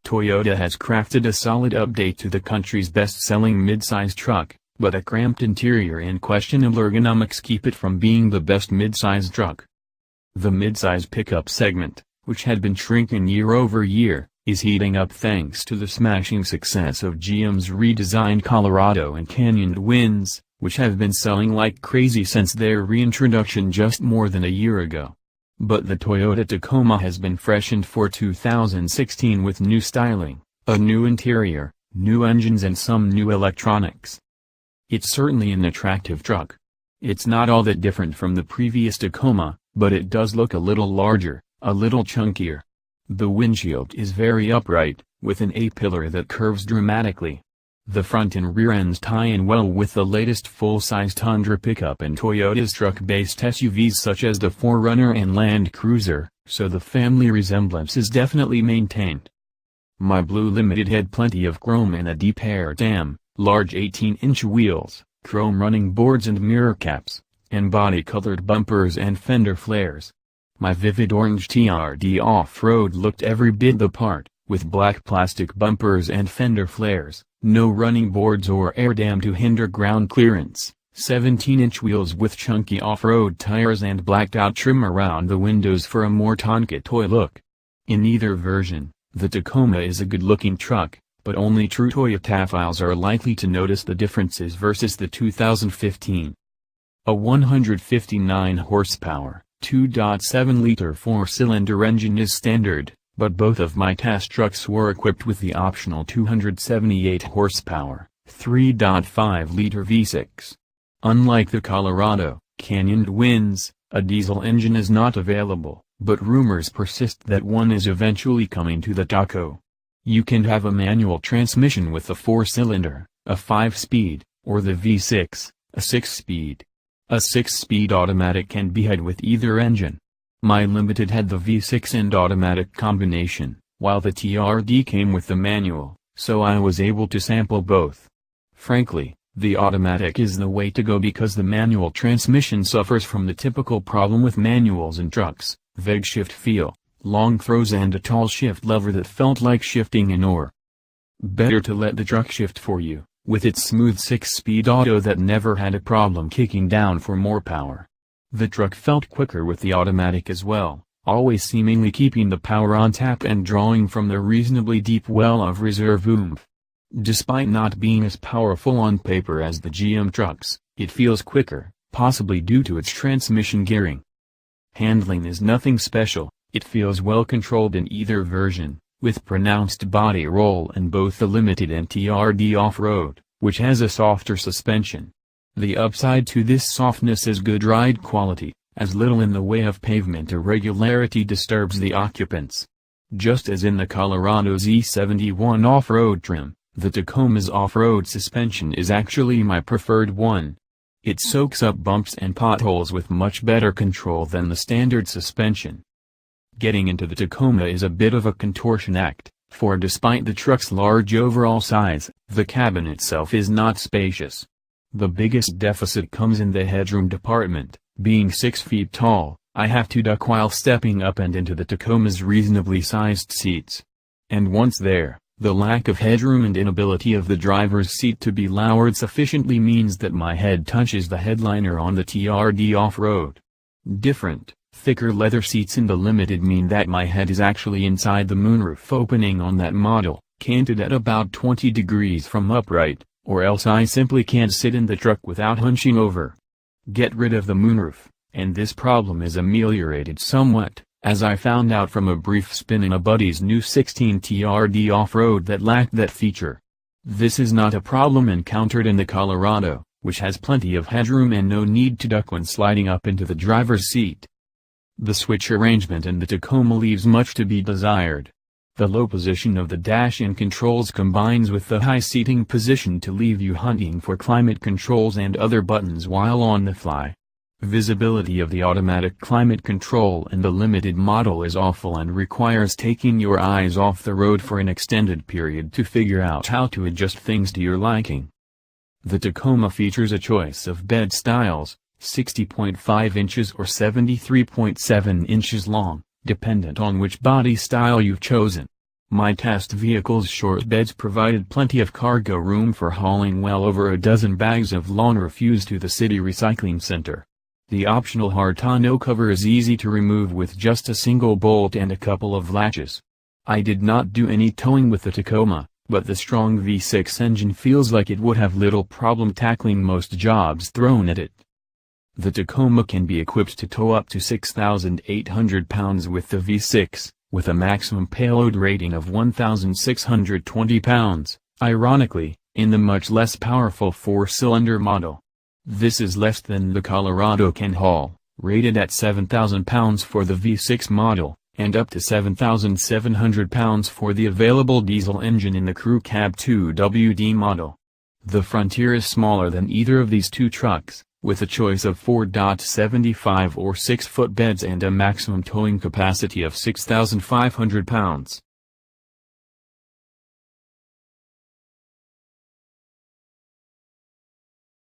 Toyota has crafted a solid update to the country's best-selling midsize truck, but a cramped interior and questionable ergonomics keep it from being the best midsize truck. The midsize pickup segment, which had been shrinking year over year, is heating up thanks to the smashing success of GM's redesigned Colorado and Canyon Winds, which have been selling like crazy since their reintroduction just more than a year ago. But the Toyota Tacoma has been freshened for 2016 with new styling, a new interior, new engines and some new electronics. It's certainly an attractive truck. It's not all that different from the previous Tacoma, but it does look a little larger, a little chunkier. The windshield is very upright, with an A-pillar that curves dramatically. The front and rear ends tie in well with the latest full-size Tundra pickup and Toyota's truck-based SUVs such as the 4Runner and Land Cruiser, so the family resemblance is definitely maintained. My Blue Limited had plenty of chrome and a deep air dam, large 18-inch wheels, chrome running boards and mirror caps, and body-colored bumpers and fender flares. My vivid orange TRD Off Road looked every bit the part, with black plastic bumpers and fender flares, no running boards or air dam to hinder ground clearance, 17-inch wheels with chunky off-road tires and blacked-out trim around the windows for a more Tonka toy look. In either version, the Tacoma is a good-looking truck, but only true Toyotaphiles are likely to notice the differences versus the 2015. A 159 horsepower, 2.7-liter four-cylinder engine is standard, but both of my test trucks were equipped with the optional 278 horsepower, 3.5-liter V6. Unlike the Colorado, Canyon Winds, a diesel engine is not available, but rumors persist that one is eventually coming to the Taco. You can have a manual transmission with a 4-cylinder, a 5-speed, or the V6, a 6-speed. A 6-speed automatic can be had with either engine. My Limited had the V6 and automatic combination, while the TRD came with the manual, so I was able to sample both. Frankly, the automatic is the way to go because the manual transmission suffers from the typical problem with manuals in trucks, vague shift feel, long throws and a tall shift lever that felt like shifting an oar. Better to let the truck shift for you, with its smooth 6-speed auto that never had a problem kicking down for more power. The truck felt quicker with the automatic as well, always seemingly keeping the power on tap and drawing from the reasonably deep well of reserve oomph. Despite not being as powerful on paper as the GM trucks, it feels quicker, possibly due to its transmission gearing. Handling is nothing special, it feels well controlled in either version, with pronounced body roll in both the Limited and TRD Off Road, which has a softer suspension. The upside to this softness is good ride quality, as little in the way of pavement irregularity disturbs the occupants. Just as in the Colorado's E71 off-road trim, the Tacoma's off-road suspension is actually my preferred one. It soaks up bumps and potholes with much better control than the standard suspension. Getting into the Tacoma is a bit of a contortion act, for despite the truck's large overall size, the cabin itself is not spacious. The biggest deficit comes in the headroom department. Being 6 feet tall, I have to duck while stepping up and into the Tacoma's reasonably sized seats. And once there, the lack of headroom and inability of the driver's seat to be lowered sufficiently means that my head touches the headliner on the TRD Off Road. Different, thicker leather seats in the Limited mean that my head is actually inside the moonroof opening on that model, canted at about 20 degrees from upright, or else I simply can't sit in the truck without hunching over. Get rid of the moonroof, and this problem is ameliorated somewhat, as I found out from a brief spin in a buddy's new 16 TRD Off-Road that lacked that feature. This is not a problem encountered in the Colorado, which has plenty of headroom and no need to duck when sliding up into the driver's seat. The switch arrangement in the Tacoma leaves much to be desired. The low position of the dash and controls combines with the high seating position to leave you hunting for climate controls and other buttons while on the fly. Visibility of the automatic climate control in the Limited model is awful and requires taking your eyes off the road for an extended period to figure out how to adjust things to your liking. The Tacoma features a choice of bed styles, 60.5 inches or 73.7 inches long, dependent on which body style you've chosen. My test vehicle's short beds provided plenty of cargo room for hauling well over a dozen bags of lawn refuse to the city recycling center. The optional hard tonneau cover is easy to remove with just a single bolt and a couple of latches. I did not do any towing with the Tacoma, but the strong V6 engine feels like it would have little problem tackling most jobs thrown at it. The Tacoma can be equipped to tow up to 6,800 pounds with the V6, with a maximum payload rating of 1,620 pounds, ironically, in the much less powerful 4-cylinder model. This is less than the Colorado can haul, rated at 7,000 pounds for the V6 model, and up to 7,700 pounds for the available diesel engine in the Crew Cab 2WD model. The Frontier is smaller than either of these two trucks, with a choice of 4.75 or 6-foot beds and a maximum towing capacity of 6,500 pounds.